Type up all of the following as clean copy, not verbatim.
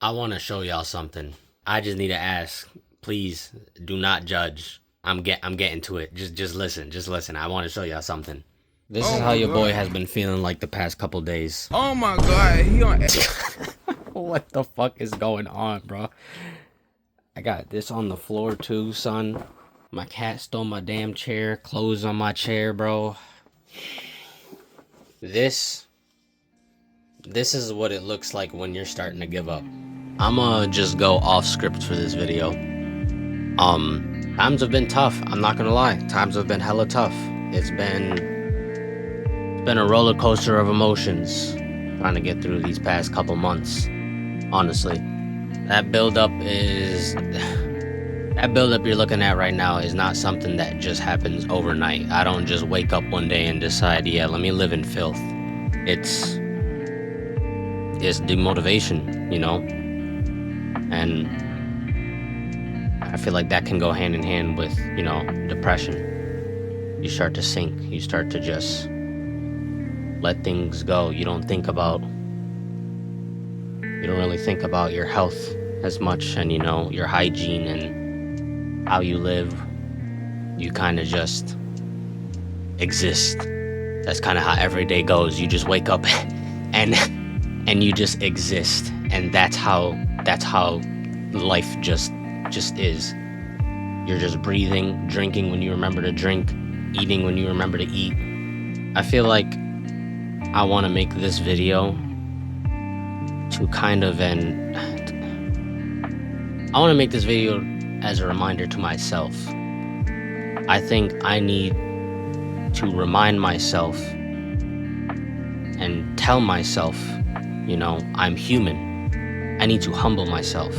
I want to show y'all something. I just need to ask. Please do not judge. I'm getting to it. Just listen. Just listen. I want to show y'all something. This is how your boy has been feeling like the past couple days. Oh my god, he on. What the fuck is going on, bro? I got this on the floor too, son. My cat stole my damn chair. Clothes on my chair, bro. This is what it looks like when you're starting to give up. I'ma just go off script for this video. Times have been tough. I'm not gonna lie. Times have been hella tough. It's been a roller coaster of emotions trying to get through these past couple months. Honestly, that buildup you're looking at right now is not something that just happens overnight. I don't just wake up one day and decide, yeah, let me live in filth. It's demotivation, you know? And I feel like that can go hand in hand with, you know, depression. You start to sink. You start to just let things go. You don't really think about your health as much, and, you know, your hygiene and how you live. You kind of just exist. That's kind of how every day goes. You just wake up and you just exist, and that's how life just is. You're just breathing, drinking when you remember to drink, eating when you remember to eat. I feel like I want to make this video to kind of I want to make this video as a reminder to myself. I think I need to remind myself and tell myself, you know, I'm human. I need to humble myself.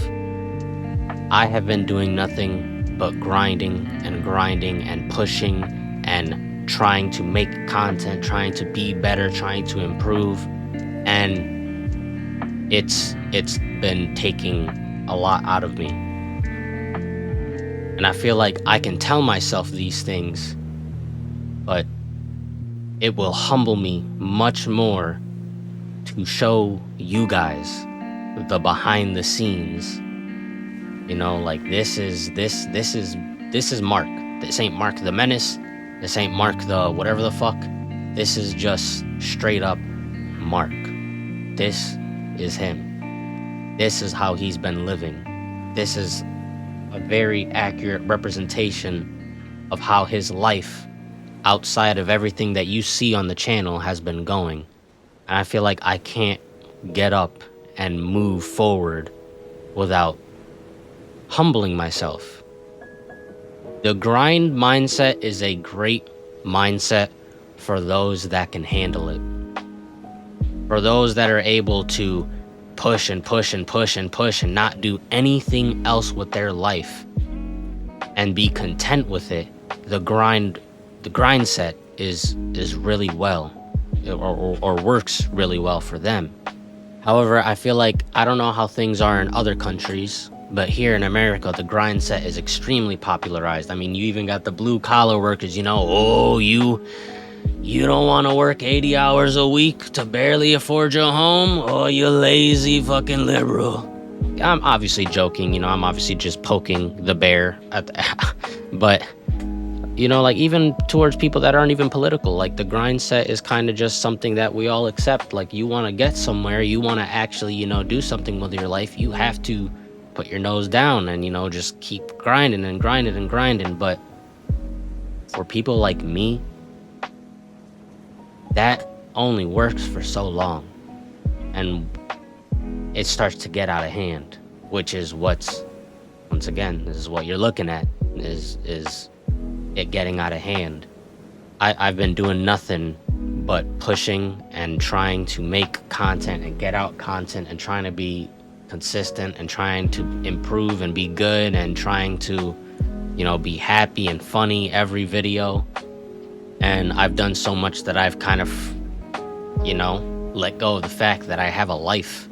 I have been doing nothing but grinding and pushing and trying to make content, trying to be better, trying to improve, and it's been taking a lot out of me. And I feel like I can tell myself these things, but it will humble me much more to show you guys the behind the scenes. You know, like this is Mark. This ain't Mark the Menace. This ain't Mark the whatever the fuck. This is just straight up Mark. This is him. This is how he's been living. This is a very accurate representation of how his life outside of everything that you see on the channel has been going. And I feel like I can't get up and move forward without humbling myself. The grind mindset is a great mindset for those that can handle it. For those that are able to push and push and push and push and not do anything else with their life and be content with it, the grind set is really well, or works really well for them. However, I feel like, I don't know how things are in other countries, but here in America, the grind set is extremely popularized. I mean, you even got the blue collar workers, you know, oh, you don't want to work 80 hours a week to barely afford your home? Oh, you lazy fucking liberal. I'm obviously joking, you know, I'm obviously just poking the bear at but, you know, like, even towards people that aren't even political, like, the grind set is kind of just something that we all accept. Like, you want to get somewhere, you want to actually, you know, do something with your life, you have to put your nose down and, you know, just keep grinding and grinding and grinding. But for people like me, that only works for so long, and it starts to get out of hand, which is once again, this is what you're looking at, is it getting out of hand. I've been doing nothing but pushing and trying to make content and get out content and trying to be consistent and trying to improve and be good and trying to, you know, be happy and funny every video. And I've done so much that I've kind of, you know, let go of the fact that I have a life.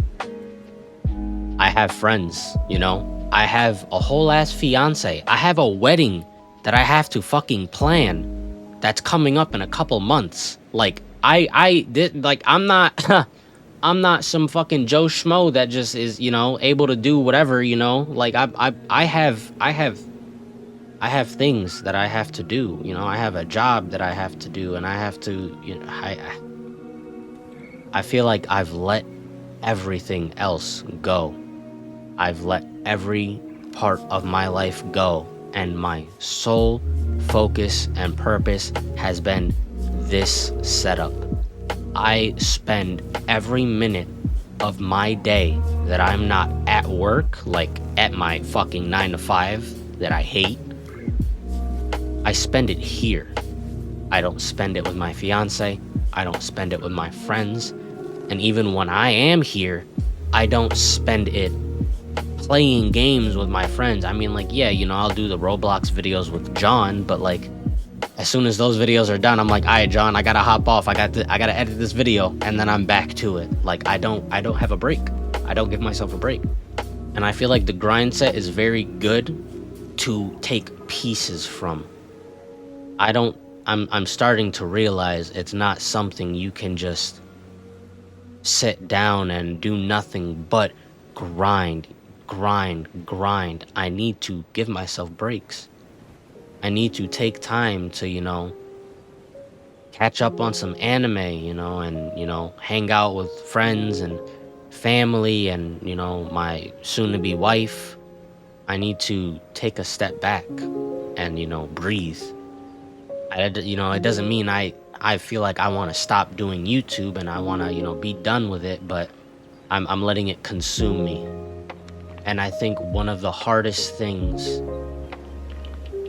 I have friends, you know. I have a whole ass fiance. I have a wedding that I have to fucking plan that's coming up in a couple months. Like, I'm not I'm not some fucking Joe Schmo that just is, able to do whatever, like I have things that I have to do, I have a job that I have to do, and I have to, I feel like I've let everything else go. I've let every part of my life go, and my sole focus and purpose has been this setup. I spend every minute of my day that I'm not at work, like at my fucking 9 to 5 that I hate. I spend it here. I don't spend it with my fiance. I don't spend it with my friends. And even when I am here, I don't spend it playing games with my friends. I mean, like, yeah, I'll do the Roblox videos with John, but like, as soon as those videos are done, I'm like, all right, John, I gotta hop off. I gotta edit this video, and then I'm back to it. Like, I don't have a break. I don't give myself a break. And I feel like the grind set is very good to take pieces from. I'm starting to realize it's not something you can just sit down and do nothing but grind. I need to give myself breaks. I need to take time to, catch up on some anime, and, hang out with friends and family and, my soon-to-be wife. I need to take a step back and, breathe. It doesn't mean I feel like I want to stop doing YouTube and I want to, be done with it, but I'm letting it consume me. And I think one of the hardest things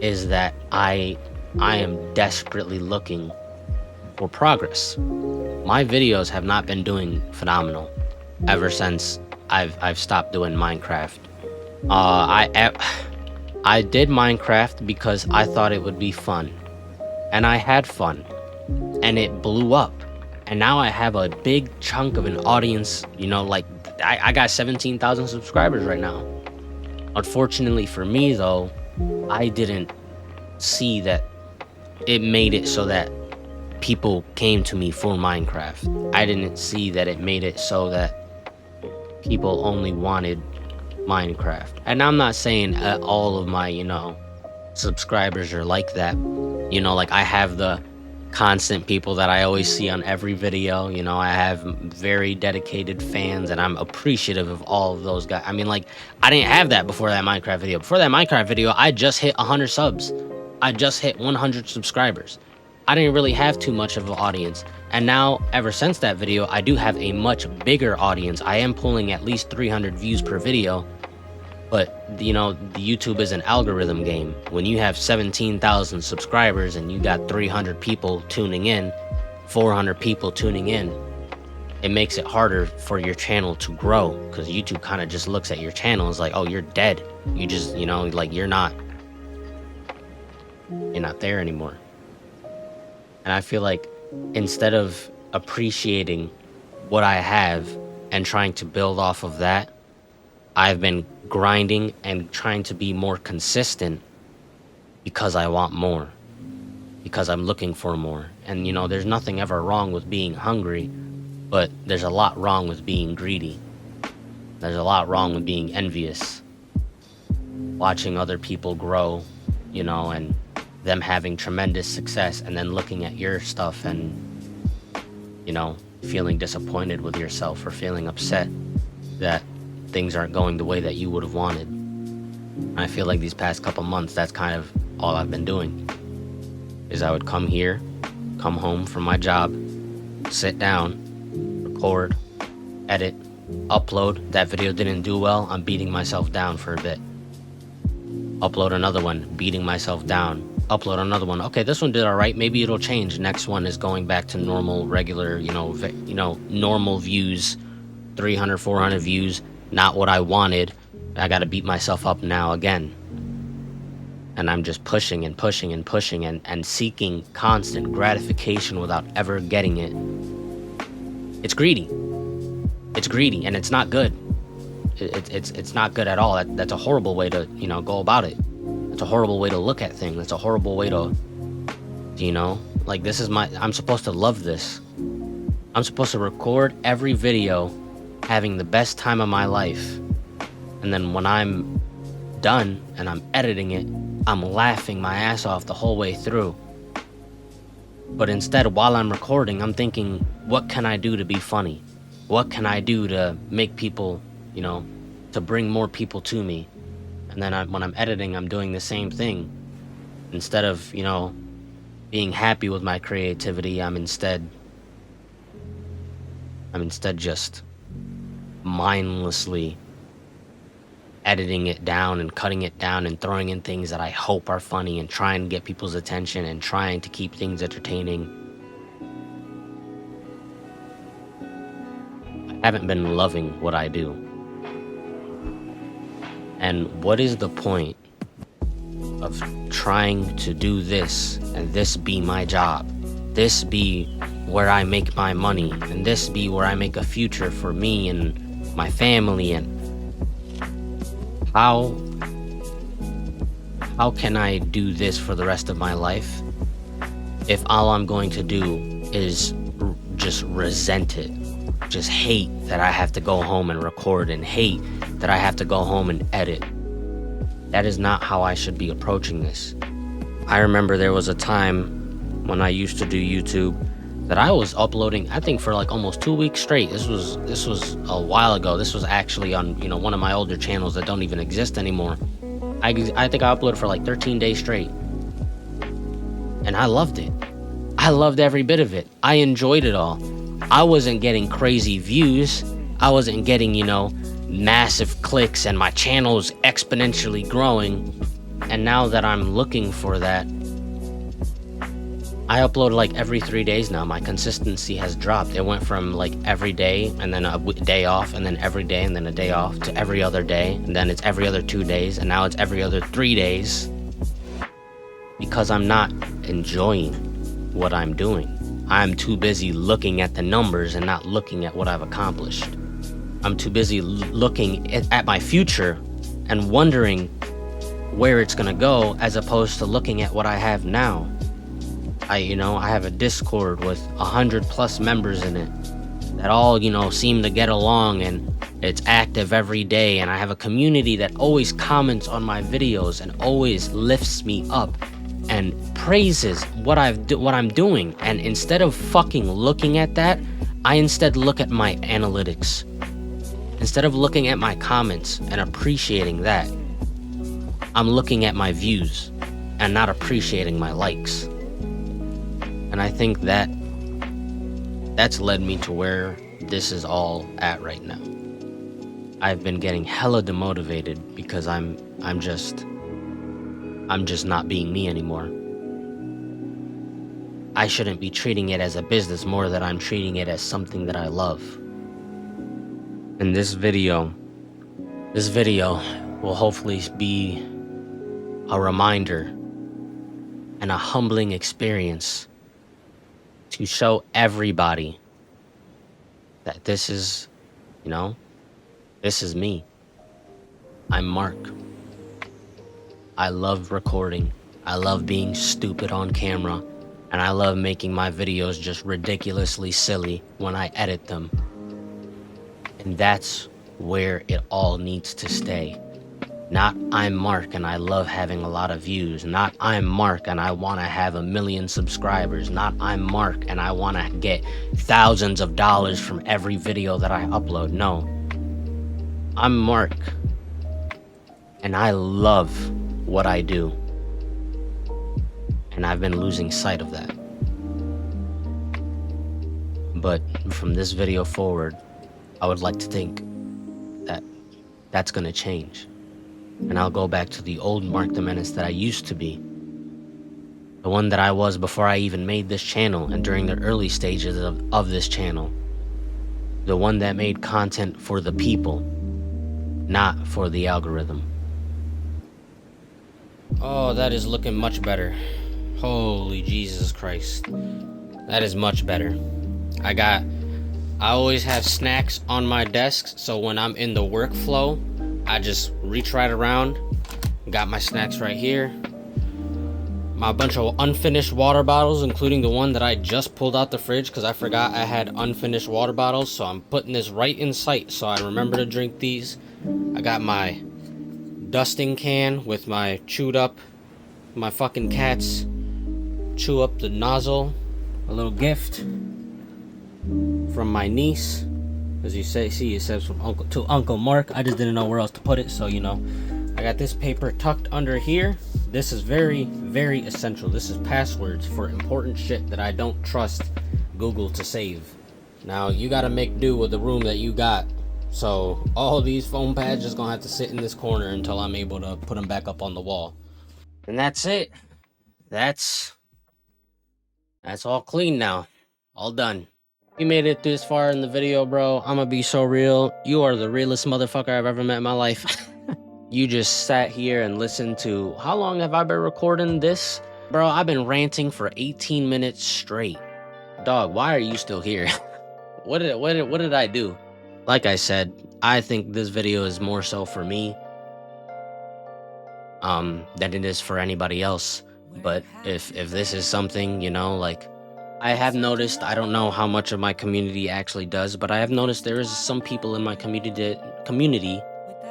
is that I am desperately looking for progress. My videos have not been doing phenomenal ever since I've stopped doing Minecraft. I did Minecraft because I thought it would be fun, and I had fun, and it blew up, and now I have a big chunk of an audience. Like I got 17,000 subscribers right now. Unfortunately for me, though, I didn't see that it made it so that people came to me for Minecraft. I didn't see that it made it so that people only wanted Minecraft. And I'm not saying all of my, subscribers are like that. Like I have the constant people that I always see on every video. I have very dedicated fans, and I'm appreciative of all of those guys. I mean, like, I didn't have that before that Minecraft video. Before that Minecraft video, I just hit 100 subs. I just hit 100 subscribers. I didn't really have too much of an audience. And now, ever since that video, I do have a much bigger audience. I am pulling at least 300 views per video. But, the YouTube is an algorithm game. When you have 17,000 subscribers and you got 300 people tuning in, 400 people tuning in, it makes it harder for your channel to grow, because YouTube kind of just looks at your channel and is like, oh, you're dead. You just, like you're not there anymore. And I feel like instead of appreciating what I have and trying to build off of that, I've been grinding and trying to be more consistent because I want more, because I'm looking for more. And, there's nothing ever wrong with being hungry, but there's a lot wrong with being greedy. There's a lot wrong with being envious. Watching other people grow, and them having tremendous success, and then looking at your stuff and, feeling disappointed with yourself or feeling upset that things aren't going the way that you would have wanted. And I feel like these past couple months, that's kind of all I've been doing. Is I would come here, come home from my job, sit down, record, edit, upload. That video didn't do well, I'm beating myself down for a bit. Upload another one, beating myself down. Upload another one. Okay, this one did all right. Maybe it'll change. Next one is going back to normal, regular, normal views, 300, 400 views. Not what I wanted. I got to beat myself up now again. And I'm just pushing and pushing and pushing and seeking constant gratification without ever getting it. It's greedy. It's greedy, and it's not good. It's not good at all. That's a horrible way to, go about it. It's a horrible way to look at things. It's a horrible way to, like, this is I'm supposed to love this. I'm supposed to record every video having the best time of my life. And then when I'm done and I'm editing it, I'm laughing my ass off the whole way through. But instead, while I'm recording, I'm thinking, what can I do to be funny? What can I do to make people, to bring more people to me? And then when I'm editing, I'm doing the same thing. Instead of, being happy with my creativity, I'm instead just mindlessly editing it down and cutting it down and throwing in things that I hope are funny and trying to get people's attention and trying to keep things entertaining. I haven't been loving what I do. And what is the point of trying to do this and this be my job? This be where I make my money, and this be where I make a future for me and my family. And how can I do this for the rest of my life if all I'm going to do is just resent it, just hate that I have to go home and record, and hate that I have to go home and edit? That is not how I should be approaching this. I remember there was a time when I used to do YouTube that I was uploading, I think, for like almost 2 weeks straight. This was a while ago. This was actually on, one of my older channels that don't even exist anymore. I think I uploaded for like 13 days straight. And I loved it. I loved every bit of it. I enjoyed it all. I wasn't getting crazy views. I wasn't getting, massive clicks, and my channel is exponentially growing. And now that I'm looking for that, I upload like every 3 days now. My consistency has dropped. It went from like every day and then a day off, and then every day and then a day off, to every other day, and then it's every other 2 days, and now it's every other 3 days, because I'm not enjoying what I'm doing. I'm too busy looking at the numbers and not looking at what I've accomplished. I'm too busy looking at my future and wondering where it's gonna go, as opposed to looking at what I have now. I have a Discord with 100+ members in it that all, seem to get along, and it's active every day. And I have a community that always comments on my videos and always lifts me up and praises what I'm doing. And instead of fucking looking at that, I instead look at my analytics. Instead of looking at my comments and appreciating that, I'm looking at my views and not appreciating my likes. And I think that's led me to where this is all at right now. I've been getting hella demotivated because I'm just not being me anymore. I shouldn't be treating it as a business more than I'm treating it as something that I love. And this video will hopefully be a reminder and a humbling experience to show everybody that this is me. I'm Mark. I love recording. I love being stupid on camera. And I love making my videos just ridiculously silly when I edit them. And that's where it all needs to stay. Not I'm Mark and I love having a lot of views. Not I'm Mark and I want to have 1 million subscribers. Not I'm Mark and I want to get thousands of dollars from every video that I upload. No. I'm Mark and I love what I do. And I've been losing sight of that. But from this video forward, I would like to think that that's going to change. And I'll go back to the old Mark the Menace that I used to be. The one that I was before I even made this channel and during the early stages of this channel. The one that made content for the people, not for the algorithm. Oh, that is looking much better. Holy Jesus Christ. That is much better. I always have snacks on my desk, so when I'm in the workflow, I just reach right around, got my snacks right here, my bunch of unfinished water bottles, including the one that I just pulled out the fridge because I forgot I had unfinished water bottles. So I'm putting this right in sight so I remember to drink these. I got my dusting can with my chewed up, my fucking cats chew up the nozzle. A little gift from my niece. As you see, it says from Uncle Mark. I just didn't know where else to put it, so you know. I got this paper tucked under here. This is very, very essential. This is passwords for important shit that I don't trust Google to save. Now, you gotta make do with the room that you got. So, all these foam pads just gonna have to sit in this corner until I'm able to put them back up on the wall. And that's it. That's all clean now. All done. You made it this far in the video, bro. I'ma be so real. You are the realest motherfucker I've ever met in my life. You just sat here and listened to... How long have I been recording this? Bro, I've been ranting for 18 minutes straight. Dog, why are you still here? What did I do? Like I said, I think this video is more so for me than it is for anybody else. But if this is something, you know, like, I have noticed, I don't know how much of my community actually does, but I have noticed there is some people in my community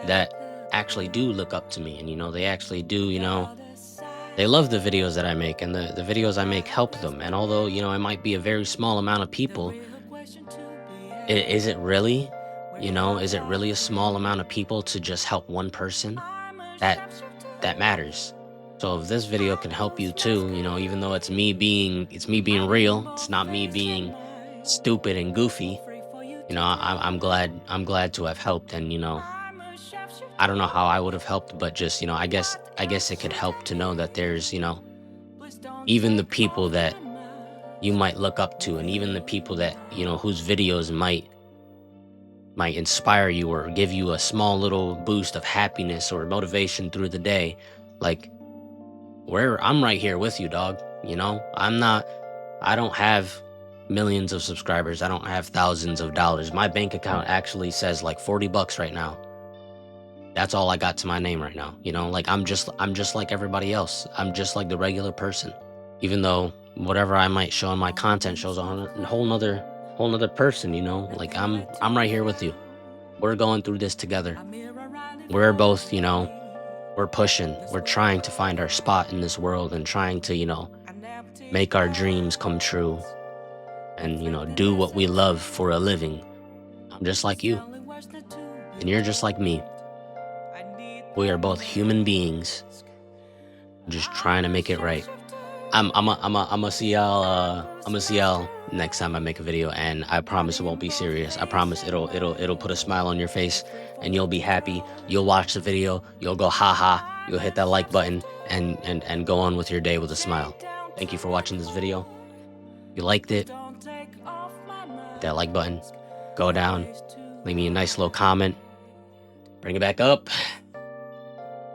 that actually do look up to me, and you know, they actually do, you know, they love the videos that I make, and the videos I make help them. And although, you know, it might be a very small amount of people, is it really, you know, is it really a small amount of people to just help one person? That matters. So if this video can help you too, you know, even though it's me being real, it's not me being stupid and goofy, you know, I'm glad to have helped. And you know, I don't know how I would have helped, but just, you know, I guess it could help to know that there's, you know, even the people that you might look up to, and even the people that, you know, whose videos might inspire you or give you a small little boost of happiness or motivation through the day. Like, I'm right here with you, dog. You know, I don't have millions of subscribers. I don't have thousands of dollars. My bank account actually says like $40 right now. That's all I got to my name right now. You know, like, I'm just like everybody else. I'm just like the regular person. Even though whatever I might show in my content shows a whole nother person, you know, like, I'm right here with you. We're going through this together. We're both, you know, we're pushing, we're trying to find our spot in this world, and trying to, you know, make our dreams come true, and, you know, do what we love for a living. I'm just like you, and you're just like me. We are both human beings, just trying to make it right. I'm gonna see y'all next time I make a video, and I promise it won't be serious. I promise it'll put a smile on your face, and you'll be happy. You'll watch the video, you'll go haha, you'll hit that like button, and go on with your day with a smile. Thank you for watching this video. If you liked it, hit that like button, go down, leave me a nice little comment, bring it back up,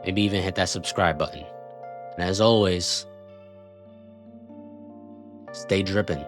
maybe even hit that subscribe button. And as always, stay drippin'.